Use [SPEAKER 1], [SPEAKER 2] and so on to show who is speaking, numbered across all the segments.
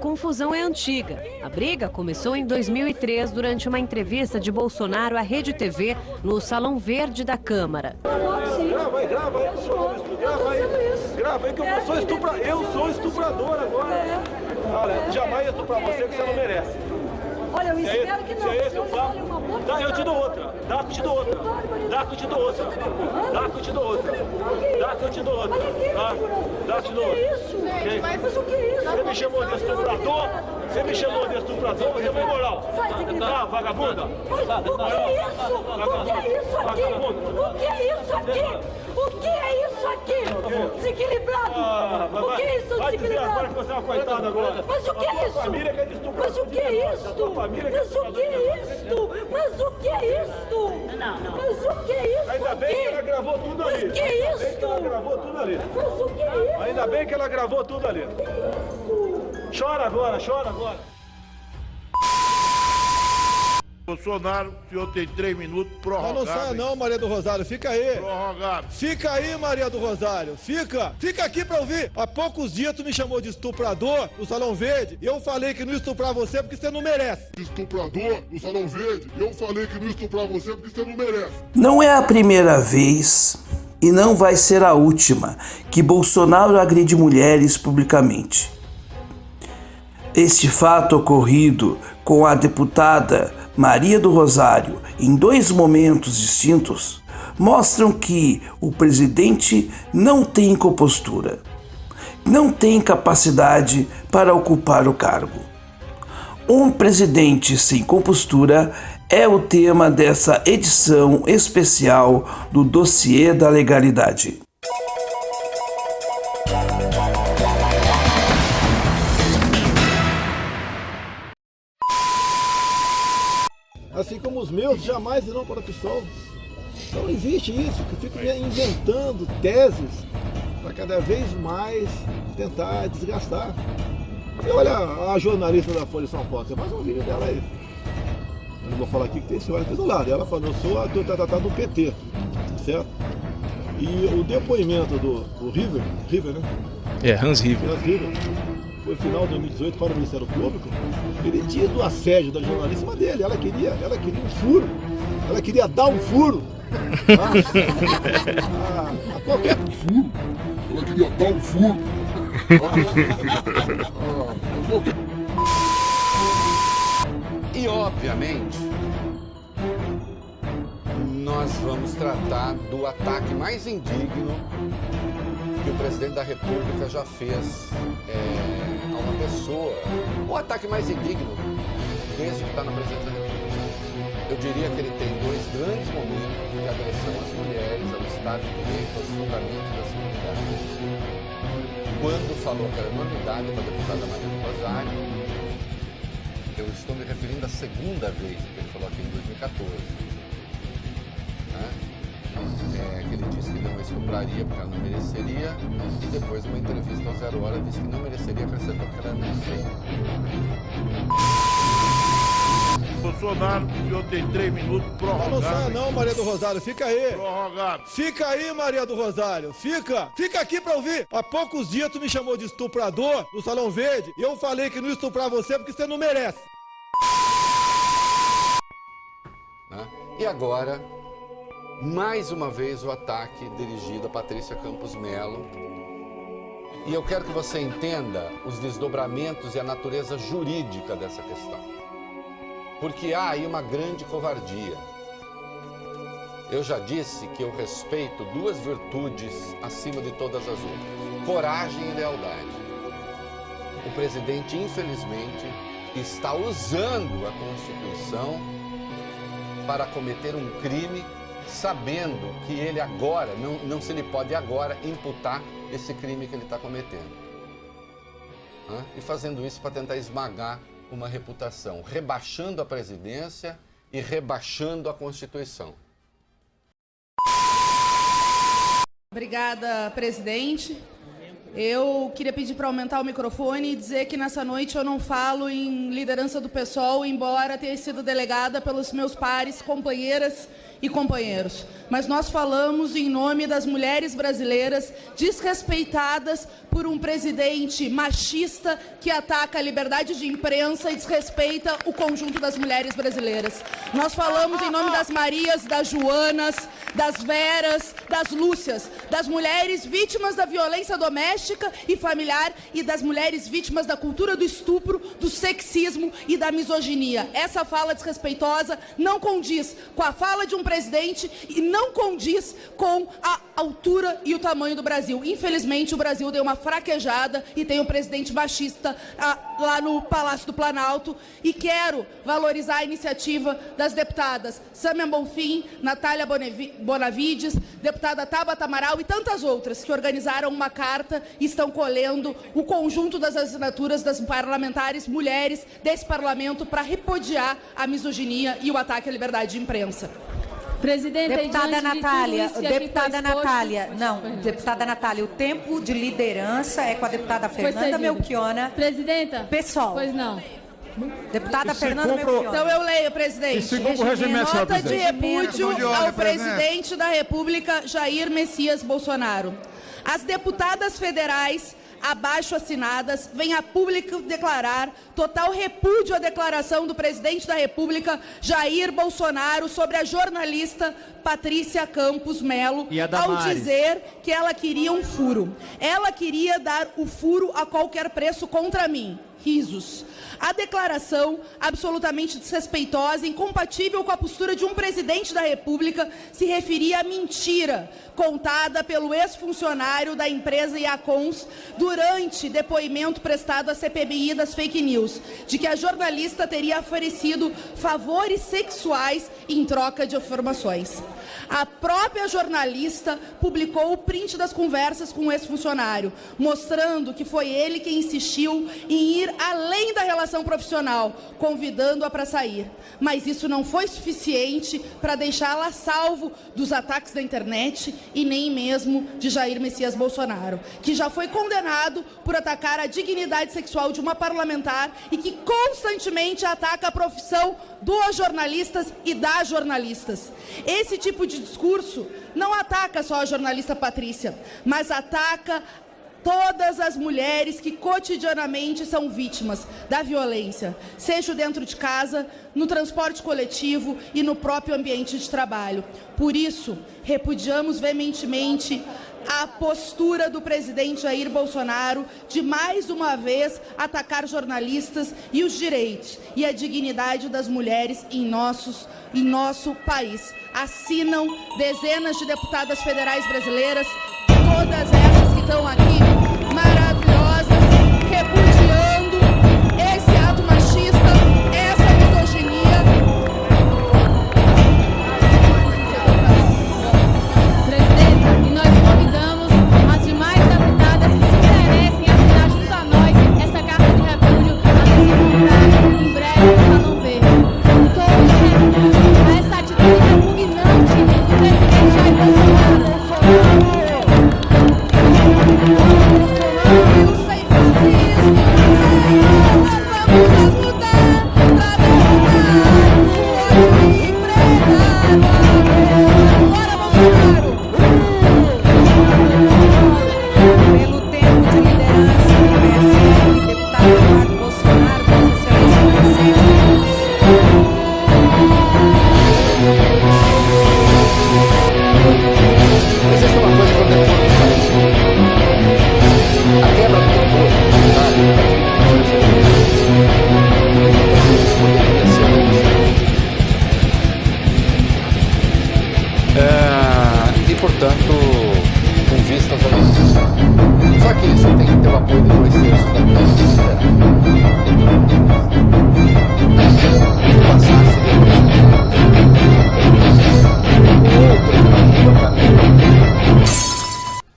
[SPEAKER 1] confusão é antiga. A briga começou em 2003, durante uma entrevista de Bolsonaro à Rede TV, no Salão Verde da Câmara.
[SPEAKER 2] Grava aí que eu sou estuprador. Eu sou estuprador agora. Olha, jamais estuprar você que você não merece.
[SPEAKER 3] Olha, eu espero que não.
[SPEAKER 2] Se é esse o papo, dá, eu te dou outra. Dá que eu te dou outra. Dá que eu te dou outra. Dá que eu te dou outra. Dá que eu te dou outra. Dá que eu te dou outra.
[SPEAKER 3] Mas o que é isso?
[SPEAKER 2] Você me chamou de estuprador? Você me chamou de estuprador? Você é imoral. Ah, vagabunda.
[SPEAKER 3] O que é isso? O que é isso aqui? O que é isso aqui? O que é isso aqui? Desequilibrado! O que é isso,
[SPEAKER 2] vai dizer agora que
[SPEAKER 3] desequilibrado?
[SPEAKER 2] você é uma coitada agora.
[SPEAKER 3] Mas o que é isso?
[SPEAKER 2] Família que é de estuprador.
[SPEAKER 3] Mas o que é isso?
[SPEAKER 2] A tua família que é
[SPEAKER 3] Mas o que é isso? Mas o que é isso?
[SPEAKER 4] Não.
[SPEAKER 3] Mas o que é isso?
[SPEAKER 2] Ainda bem que ela gravou tudo ali.
[SPEAKER 3] Mas o que é isso?
[SPEAKER 2] Ainda bem que ela gravou tudo ali.
[SPEAKER 3] Mas o que é isso?
[SPEAKER 2] Ainda bem que ela gravou tudo ali. Chora agora, chora agora.
[SPEAKER 5] Bolsonaro, o senhor tem 3 minutos prorrogados.
[SPEAKER 6] Não saia não, Maria do Rosário, fica aí.
[SPEAKER 5] Prorrogado.
[SPEAKER 6] Fica aí, Maria do Rosário, fica aqui pra ouvir. Há poucos dias tu me chamou de estuprador no Salão Verde e eu falei que não ia estuprar você porque você não merece.
[SPEAKER 7] Estuprador no Salão Verde, eu falei que não ia estuprar você porque você não merece.
[SPEAKER 8] Não é a primeira vez e não vai ser a última que Bolsonaro agride mulheres publicamente. Este fato ocorrido com a deputada Maria do Rosário em 2 momentos distintos mostram que o presidente não tem compostura, não tem capacidade para ocupar o cargo. Um presidente sem compostura é o tema dessa edição especial do Dossiê da Legalidade.
[SPEAKER 6] Assim como os meus jamais irão para o PSOL. Não existe isso, que fico inventando teses para cada vez mais tentar desgastar. E olha a jornalista da Folha de São Paulo, tem mais um vídeo dela aí. Eu não vou falar aqui que tem senhora aqui do lado. Ela falou, eu sou a do PT, certo? E o depoimento do River, né?
[SPEAKER 9] Hans River.
[SPEAKER 6] Foi no final de 2018 para o Ministério Público. Ele diz do assédio da jornalista dele. Ela queria um furo. Ela queria dar um furo. A qualquer
[SPEAKER 7] Furo? Ela queria dar um furo.
[SPEAKER 10] E obviamente nós vamos tratar do ataque mais indigno que o presidente da República já fez a uma pessoa. O ataque mais indigno desde que está na presidência da República. Eu diria que ele tem 2 grandes momentos de agressão às mulheres, ao Estado de Direito, aos fundamentos da civilidade. Quando falou aquela enormidade para a deputada Maria do Rosário, eu estou me referindo à segunda vez que ele falou aqui em 2014. Que ele disse que não estupraria porque ela não mereceria, e depois, numa entrevista ao 0 Hora, disse que não mereceria, acrescentou que ela não sei.
[SPEAKER 5] Bolsonaro, o senhor tem 3 minutos prorrogados.
[SPEAKER 6] Não saia não, Maria do Rosário, fica aí.
[SPEAKER 5] Prorrogado.
[SPEAKER 6] Fica aí, Maria do Rosário, fica aqui pra ouvir. Há poucos dias tu me chamou de estuprador no Salão Verde e eu falei que não ia estuprar você porque você não merece.
[SPEAKER 10] E agora, mais uma vez o ataque dirigido a Patrícia Campos Melo. E eu quero que você entenda os desdobramentos e a natureza jurídica dessa questão. Porque há aí uma grande covardia. Eu já disse que eu respeito 2 virtudes acima de todas as outras: coragem e lealdade. O presidente, infelizmente, está usando a Constituição para cometer um crime, sabendo que ele agora, não se lhe pode agora imputar esse crime que ele está cometendo. E fazendo isso para tentar esmagar uma reputação, rebaixando a presidência e rebaixando a Constituição.
[SPEAKER 11] Obrigada, presidente. Eu queria pedir para aumentar o microfone e dizer que nessa noite eu não falo em liderança do PSOL, embora tenha sido delegada pelos meus pares, companheiras e companheiros, mas nós falamos em nome das mulheres brasileiras desrespeitadas por um presidente machista que ataca a liberdade de imprensa e desrespeita o conjunto das mulheres brasileiras. Nós falamos em nome das Marias, das Joanas, das Veras, das Lúcias, das mulheres vítimas da violência doméstica e familiar e das mulheres vítimas da cultura do estupro, do sexismo e da misoginia. Essa fala desrespeitosa não condiz com a fala de um presidente e não condiz com a altura e o tamanho do Brasil. Infelizmente, o Brasil deu uma fraquejada e tem um presidente machista lá no Palácio do Planalto. E quero valorizar a iniciativa das deputadas Sâmia Bonfim, Natália Bonavides, deputada Tabata Amaral e tantas outras que organizaram uma carta e estão colhendo o conjunto das assinaturas das parlamentares mulheres desse parlamento para repudiar a misoginia e o ataque à liberdade de imprensa.
[SPEAKER 4] Presidenta,
[SPEAKER 9] deputada Natália,
[SPEAKER 4] deputada
[SPEAKER 9] Natália, o tempo de liderança é com a deputada Fernanda Melchiona.
[SPEAKER 4] Presidenta,
[SPEAKER 9] pessoal.
[SPEAKER 4] Pois não.
[SPEAKER 9] Deputada Fernanda Melchiona.
[SPEAKER 11] Então eu leio, presidente. Nota de repúdio ao presidente da República, Jair Messias Bolsonaro. As deputadas federais abaixo assinadas vêm a público declarar total repúdio à declaração do presidente da República, Jair Bolsonaro, sobre a jornalista Patrícia Campos Melo, ao dizer que ela queria um furo. Ela queria dar o furo a qualquer preço contra mim. Risos. A declaração, absolutamente desrespeitosa e incompatível com a postura de um presidente da República, se referia à mentira contada pelo ex-funcionário da empresa Iacons durante depoimento prestado à CPMI das fake news, de que a jornalista teria oferecido favores sexuais em troca de informações. A própria jornalista publicou o print das conversas com o ex-funcionário, mostrando que foi ele quem insistiu em ir além da relação profissional, convidando-a para sair. Mas isso não foi suficiente para deixá-la a salvo dos ataques da internet e nem mesmo de Jair Messias Bolsonaro, que já foi condenado por atacar a dignidade sexual de uma parlamentar e que constantemente ataca a profissão dos jornalistas e das jornalistas. Esse tipo de discurso não ataca só a jornalista Patrícia, mas ataca todas as mulheres que cotidianamente são vítimas da violência, seja dentro de casa, no transporte coletivo e no próprio ambiente de trabalho. Por isso, repudiamos veementemente a postura do presidente Jair Bolsonaro de mais uma vez atacar jornalistas e os direitos e a dignidade das mulheres em nosso país. Assinam dezenas de deputadas federais brasileiras, todas essas que estão aqui, maravilhosas, repudiando esse ato machista, essa misoginia.
[SPEAKER 4] Presidenta, e nós convidamos as demais deputadas que se interessem a assinar junto a nós essa carta de repúdio a nos encontrar em breve no Salão Verde. Todo repúdio a essa atitude repugnante do presidente Jair Bolsonaro. Eu sei fazer isso, vamos lutar pra derrotar o ódio empregado. Bora, Bolsonaro!
[SPEAKER 9] Pelo tempo de liderança do PSL, deputado Eduardo Bolsonaro, Vossa Excelência, 6 minutos.
[SPEAKER 10] Mas essa é uma coisa que eu quero a quebra do decoro e, portanto, com vistas ao resultado. Só que isso tem que ter o apoio de 2/3 da Câmara Federal. E passar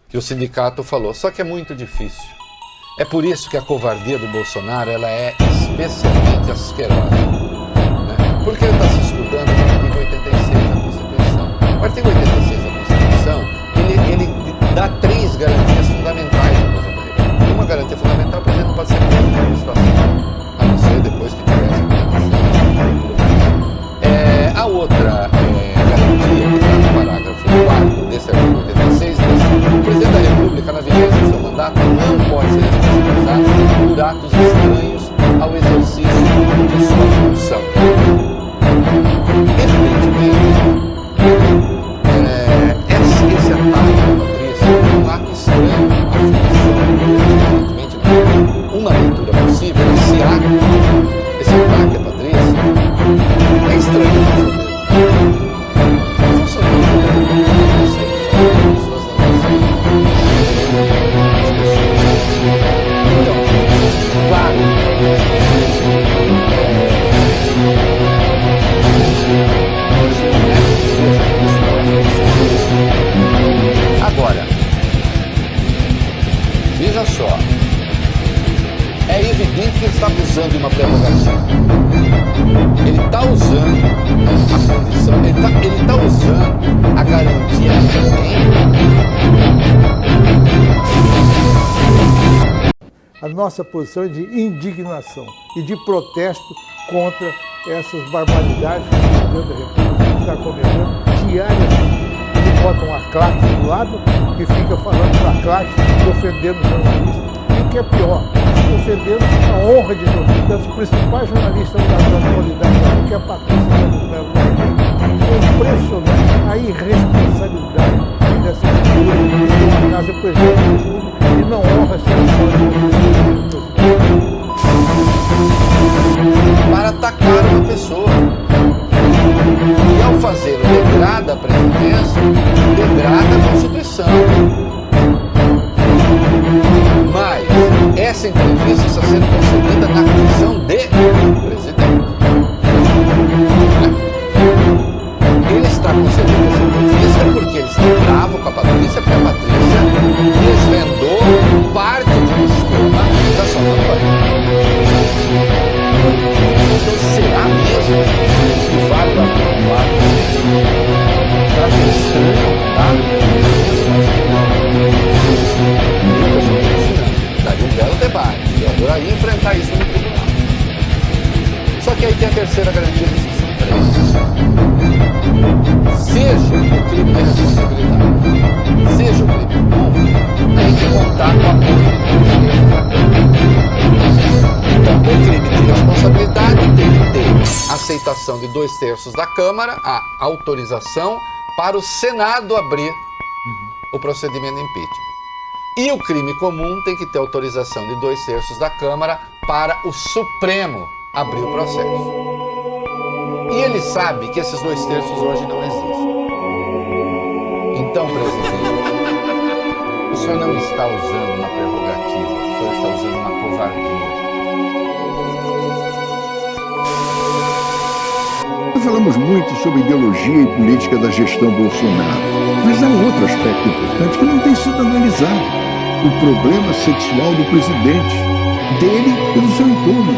[SPEAKER 10] que o sindicato falou, só que é muito difícil. É por isso que a covardia do Bolsonaro ela é especialmente asquerosa, né? Porque ele está se estudando no artigo 86 da Constituição. O artigo 86 da Constituição, ele dá 3 garantias fundamentais à aposentadoria. Uma garantia fundamental, por exemplo, pode ser preso em uma situação, a não ser depois que tivesse a outra garantia pode ser responsabilizado por atos estranhos ao exercício de sua função. Evidentemente, esse ataque à Patrícia é um ato estranho à função. Evidentemente, uma leitura possível, esse ataque à Patrícia é estranho ao funcionário. Então, claro, agora, veja só, é evidente que ele está abusando de uma prerrogativa. Ele está usando a condição, ele está usando a garantia que tem.
[SPEAKER 12] A nossa posição é de indignação e de protesto contra essas barbaridades que o presidente da República está cometendo diariamente. Ele bota uma claque do lado e fica falando da claque, ofendendo jornalistas. E o que é pior, ofendendo a honra das principais jornalistas da atualidade, que é a Patrícia Campos Melo. É impressionante a irresponsabilidade dessa figura que tem uma casa presidente do mundo e não honra essa
[SPEAKER 10] para atacar uma pessoa. E ao fazer o degrada a presidência, degrada a Constituição. Mas essa entrevista está sendo concedida na condição de presidente. Ele está concedendo essa entrevista porque ele está bravo com a Patrícia, porque a Patrícia desvendou parte do esquema da sua campanha. Então será mesmo que vale o artigo 4? Será que é estranho, tá? Eu estou imaginando. Daria um belo debate. Eu adoraria enfrentar isso no tribunal. Só que aí tem a terceira garantia de exceção presa. Seja o crime de responsabilidade, seja o crime comum, tem que contar com a apoio de todos os terços da Câmara. Então, o crime de responsabilidade tem que ter aceitação de 2/3 da Câmara, a autorização para o Senado abrir o procedimento de impeachment. E o crime comum tem que ter autorização de 2/3 da Câmara para o Supremo abrir o processo. E ele sabe que esses 2/3 hoje não existem. Então, presidente, o senhor não está usando uma prerrogativa, o senhor está usando uma covardia.
[SPEAKER 13] Falamos muito sobre ideologia e política da gestão Bolsonaro, mas há um outro aspecto importante que não tem sido analisado: o problema sexual do presidente, dele e do seu entorno.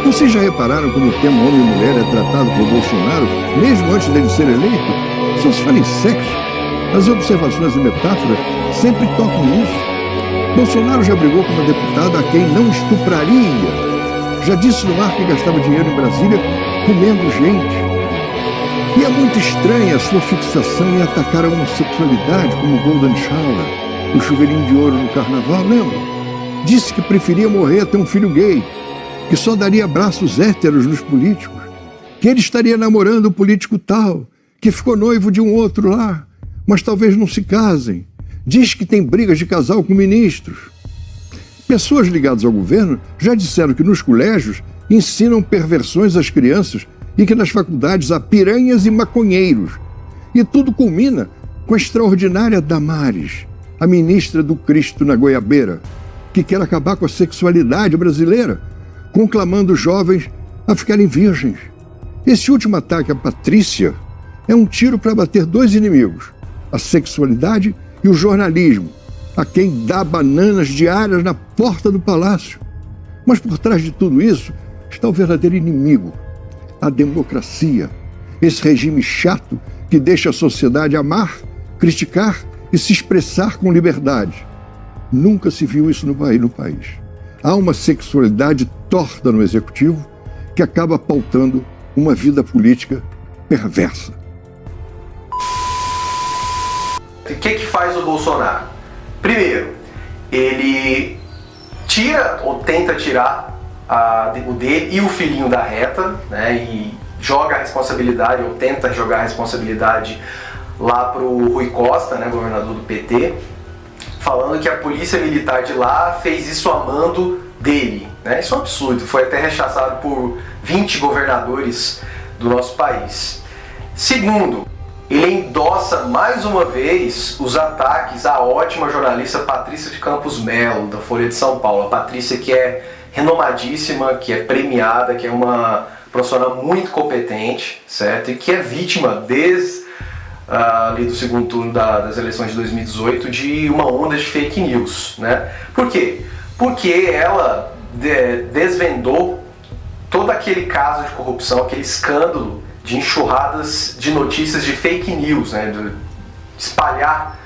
[SPEAKER 13] Vocês já repararam como o tema homem e mulher é tratado por Bolsonaro, mesmo antes dele ser eleito? Só se fala em sexo. As observações e metáforas sempre tocam nisso. Bolsonaro já brigou com uma deputada a quem não estupraria. Já disse no ar que gastava dinheiro em Brasília comendo gente. E é muito estranha a sua fixação em atacar a homossexualidade, como o Golden Shower, o chuveirinho de ouro no carnaval, lembra? Disse que preferia morrer a ter um filho gay, que só daria abraços héteros nos políticos, que ele estaria namorando um político tal, que ficou noivo de um outro lá, mas talvez não se casem. Diz que tem brigas de casal com ministros. Pessoas ligadas ao governo já disseram que nos colégios ensinam perversões às crianças e que nas faculdades há piranhas e maconheiros. E tudo culmina com a extraordinária Damares, a ministra do Cristo na Goiabeira, que quer acabar com a sexualidade brasileira, conclamando os jovens a ficarem virgens. Esse último ataque à Patrícia é um tiro para bater dois inimigos: a sexualidade e o jornalismo, a quem dá bananas diárias na porta do palácio. Mas por trás de tudo isso está o verdadeiro inimigo: a democracia, esse regime chato que deixa a sociedade amar, criticar e se expressar com liberdade. Nunca se viu isso no país. Há uma sexualidade torta no executivo que acaba pautando uma vida política perversa.
[SPEAKER 14] O que faz o Bolsonaro? Primeiro, ele tira ou tenta tirar o dele e o filhinho da reta, né, e joga a responsabilidade, ou tenta jogar a responsabilidade lá pro Rui Costa, né, governador do PT, falando que a polícia militar de lá fez isso a mando dele, né? Isso é um absurdo, foi até rechaçado por 20 governadores do nosso país. Segundo, ele endossa mais uma vez os ataques à ótima jornalista Patrícia de Campos Melo, da Folha de São Paulo. A Patrícia, que é renomadíssima, que é premiada, que é uma profissional muito competente, certo? E que é vítima desde ali do segundo turno das eleições de 2018 de uma onda de fake news, né? Por quê? Porque ela desvendou todo aquele caso de corrupção, aquele escândalo de enxurradas de notícias de fake news, né? De espalhar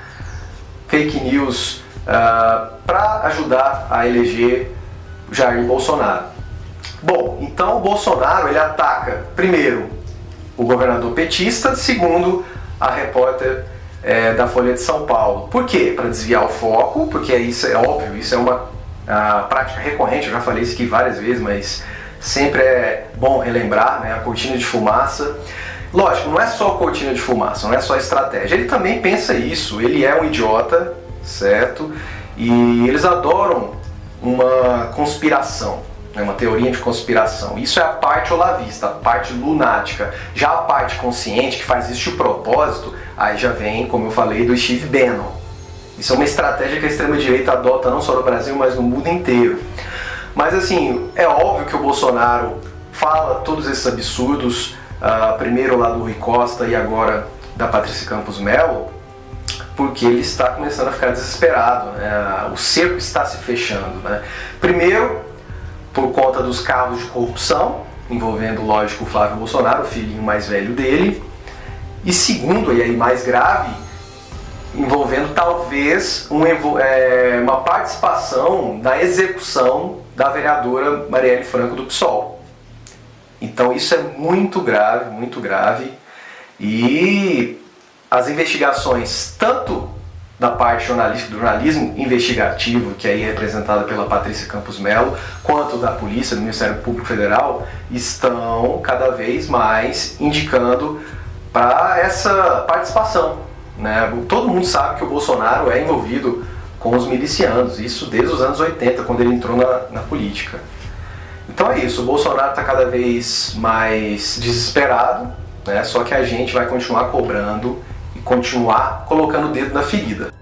[SPEAKER 14] fake news para ajudar a eleger Jair Bolsonaro. Bom, então o Bolsonaro ele ataca primeiro o governador petista, segundo a repórter da Folha de São Paulo. Por quê? Para desviar o foco, porque isso é óbvio, isso é uma prática recorrente, eu já falei isso aqui várias vezes, mas sempre é bom relembrar, né? A cortina de fumaça. Lógico, não é só cortina de fumaça, não é só estratégia, ele também pensa isso, ele é um idiota, certo? E eles adoram uma conspiração, né? Uma teoria de conspiração. Isso é a parte olavista, a parte lunática. Já a parte consciente, que faz isso de propósito, aí já vem, como eu falei, do Steve Bannon. Isso é uma estratégia que a extrema-direita adota não só no Brasil, mas no mundo inteiro. Mas assim, é óbvio que o Bolsonaro fala todos esses absurdos, primeiro lá do Rui Costa e agora da Patrícia Campos Melo, porque ele está começando a ficar desesperado, né? O cerco está se fechando, né? Primeiro, por conta dos casos de corrupção, envolvendo, lógico, o Flávio Bolsonaro, o filhinho mais velho dele. E segundo, e aí mais grave, envolvendo talvez uma participação na execução da vereadora Marielle Franco do PSOL. Então isso é muito grave, e as investigações, tanto da parte jornalística, do jornalismo investigativo, que aí é representada pela Patrícia Campos Melo, quanto da polícia, do Ministério Público Federal, estão cada vez mais indicando para essa participação, né? Todo mundo sabe que o Bolsonaro é envolvido com os milicianos, isso desde os anos 80, quando ele entrou na política. Então é isso, o Bolsonaro está cada vez mais desesperado, né? Só que a gente vai continuar cobrando e continuar colocando o dedo na ferida.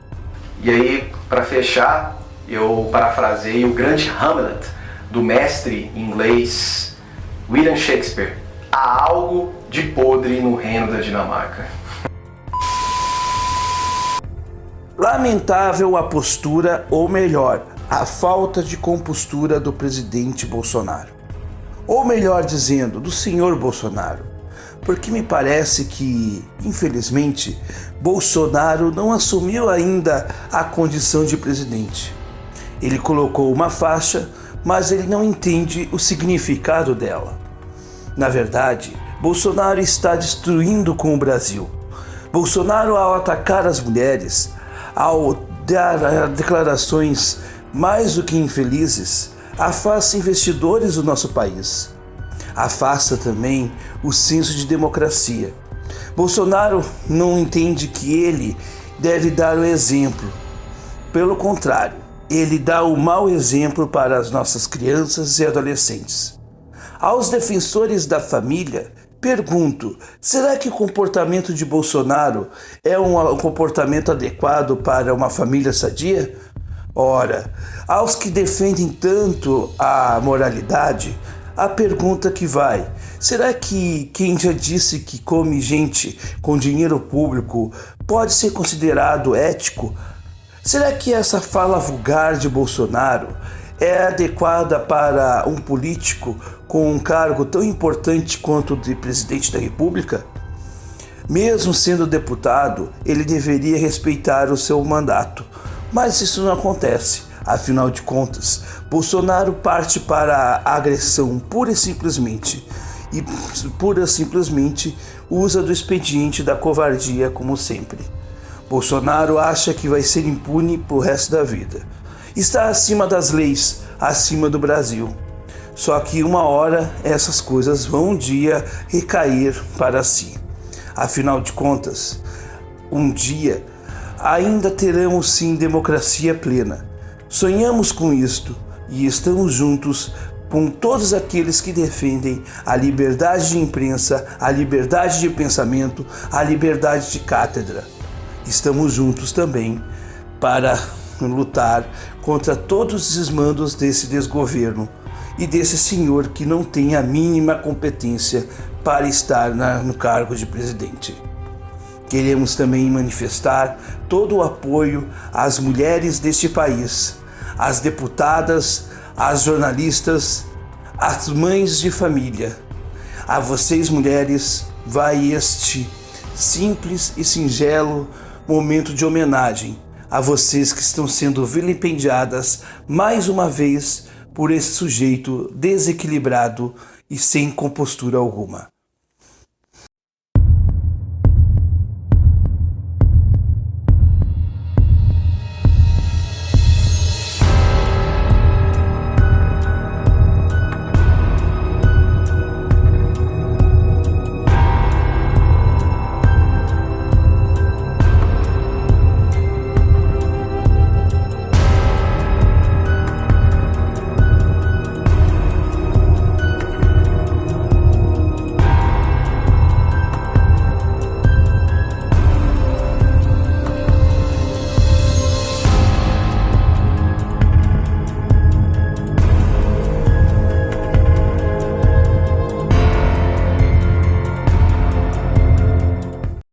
[SPEAKER 14] E aí, para fechar, eu parafrasei o grande Hamlet, do mestre inglês William Shakespeare: há algo de podre no reino da Dinamarca.
[SPEAKER 8] Lamentável a postura, ou melhor, a falta de compostura do presidente Bolsonaro. Ou melhor dizendo, do senhor Bolsonaro. Porque me parece que, infelizmente, Bolsonaro não assumiu ainda a condição de presidente. Ele colocou uma faixa, mas ele não entende o significado dela. Na verdade, Bolsonaro está destruindo com o Brasil. Bolsonaro, ao atacar as mulheres, ao dar declarações mais do que infelizes, afasta investidores do nosso país. Afasta também o senso de democracia. Bolsonaro não entende que ele deve dar o exemplo. Pelo contrário, ele dá o mau exemplo para as nossas crianças e adolescentes. Aos defensores da família, pergunto, será que o comportamento de Bolsonaro é um comportamento adequado para uma família sadia? Ora, aos que defendem tanto a moralidade, a pergunta que vai: será que quem já disse que come gente com dinheiro público pode ser considerado ético? Será que essa fala vulgar de Bolsonaro é adequada para um político com um cargo tão importante quanto o de presidente da República? Mesmo sendo deputado, ele deveria respeitar o seu mandato, mas isso não acontece. Afinal de contas, Bolsonaro parte para a agressão pura e simplesmente usa do expediente da covardia como sempre. Bolsonaro acha que vai ser impune pro resto da vida. está acima das leis, acima do Brasil. Só que uma hora essas coisas vão um dia recair para si. Afinal de contas, um dia ainda teremos sim democracia plena. Sonhamos com isto e estamos juntos com todos aqueles que defendem a liberdade de imprensa, a liberdade de pensamento, a liberdade de cátedra. Estamos juntos também para lutar contra todos os desmandos desse desgoverno e desse senhor que não tem a mínima competência para estar no cargo de presidente. Queremos também manifestar todo o apoio às mulheres deste país, às deputadas, às jornalistas, às mães de família. A vocês, mulheres, vai este simples e singelo momento de homenagem a vocês que estão sendo vilipendiadas mais uma vez por esse sujeito desequilibrado e sem compostura alguma.